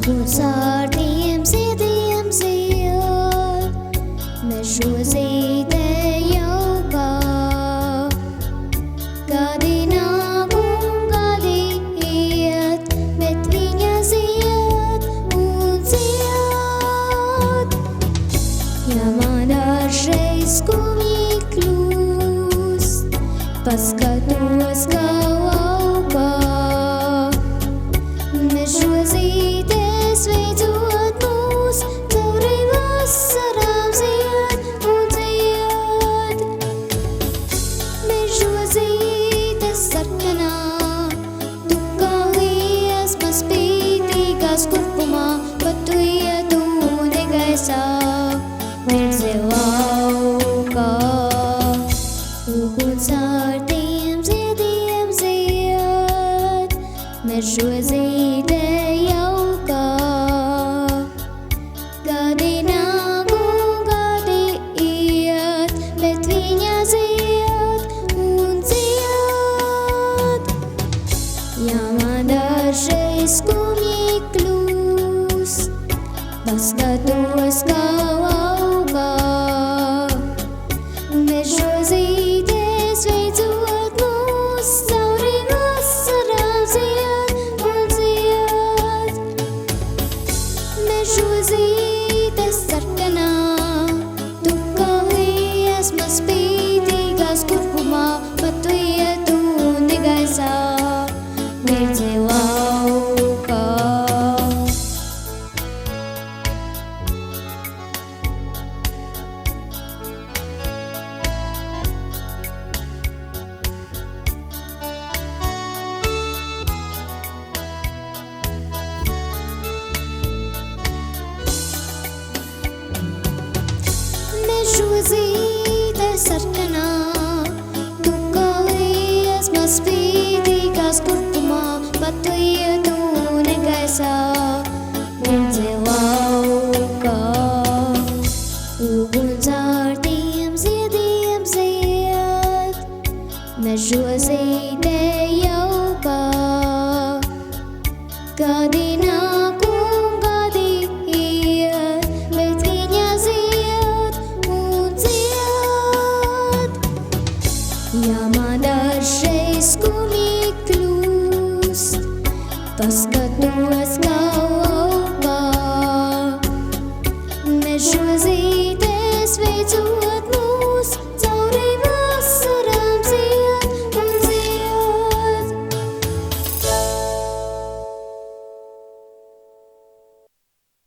Uguns ar tiem ziediem zied, mežo zīdē jaukā. Gadi nāk un gadi iet, bet viņa zied un zied. Ja man dažreiz skumji kļūst, paskatos, kā augā. Mežozītes veidzot mūs, cauri vasarām zied un zied. Mežozītes sarkanā, tu kā liesma spītīgā skurpumā, pat tu iet ūdeni gaisā, mirdzi laukā. Uguns ar tiem ziediem zied, mežozīte jaukā. Gadi nāk un gadi iet, bet viņa zied un zied. Ja man dažreiz skumji kļūst, paskatos, kā augā. Mežozītes veidzot mūs, cauri vasarām zied un zied. Mežozītes sarkanā, tu kā liesma spītīgā skurpumā, pat tu iet ūdeni gaisā, mirdzi laukā. Mežozītes sarkanā, tu kā liesma spītīgā skurpumā, pat tu iet ūdeni gaisā, mirdzi laukā. Uguns ar tiem ziediem zied, mežozīte jaukā. Gadi nāk un gadi iet, bet viņa zied un zied. Ja man dažreiz skumji kļūst, paskatos, kā